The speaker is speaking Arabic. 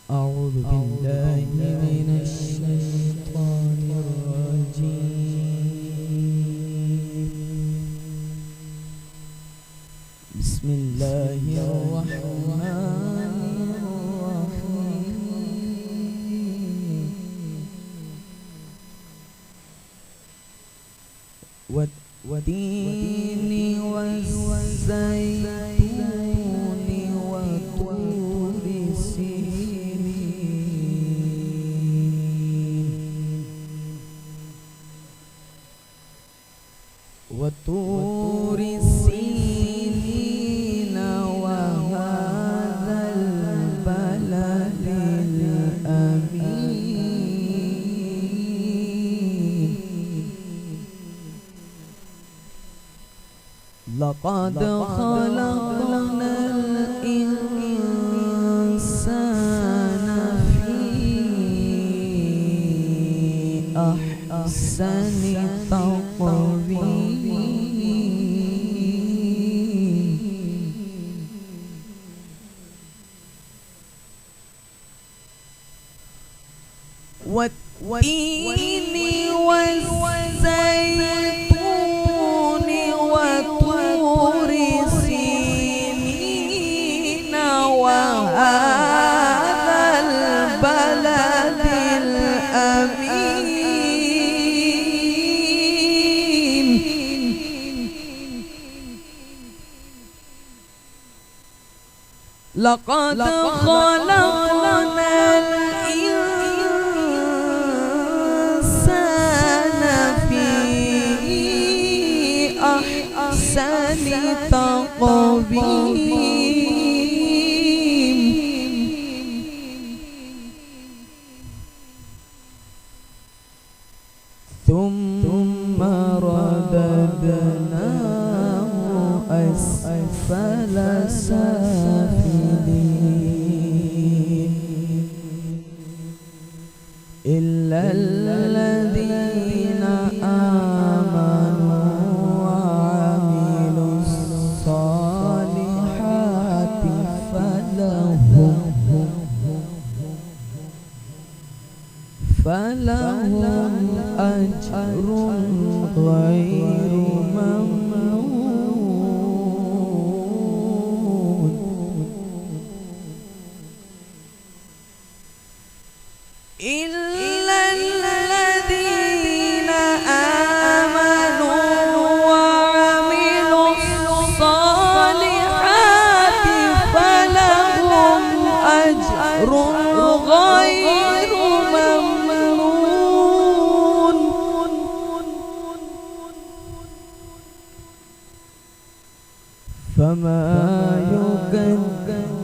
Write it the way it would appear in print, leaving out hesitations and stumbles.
أعوذ بالله من الشيطان الرجيم. بسم الله الرحمن الرحيم. والتين والزيتون وطور سينين وطور سينين وهذا البلد الأمين. لقد خلقنا الإنسان في أحسن تقويم. والتين والزيتون وطور سينين وهذا البلد الأمين. لقد خلقنا الإنسان في أحسن تقويم. ثم رددناه أسفل سافلين إلا الذين آمنوا وعملوا الصالحات فلهم أجر غير ممنون. إلا الذين آمنوا وعملوا الصالحات فلهم أجر غير ممنون. فما يكذبك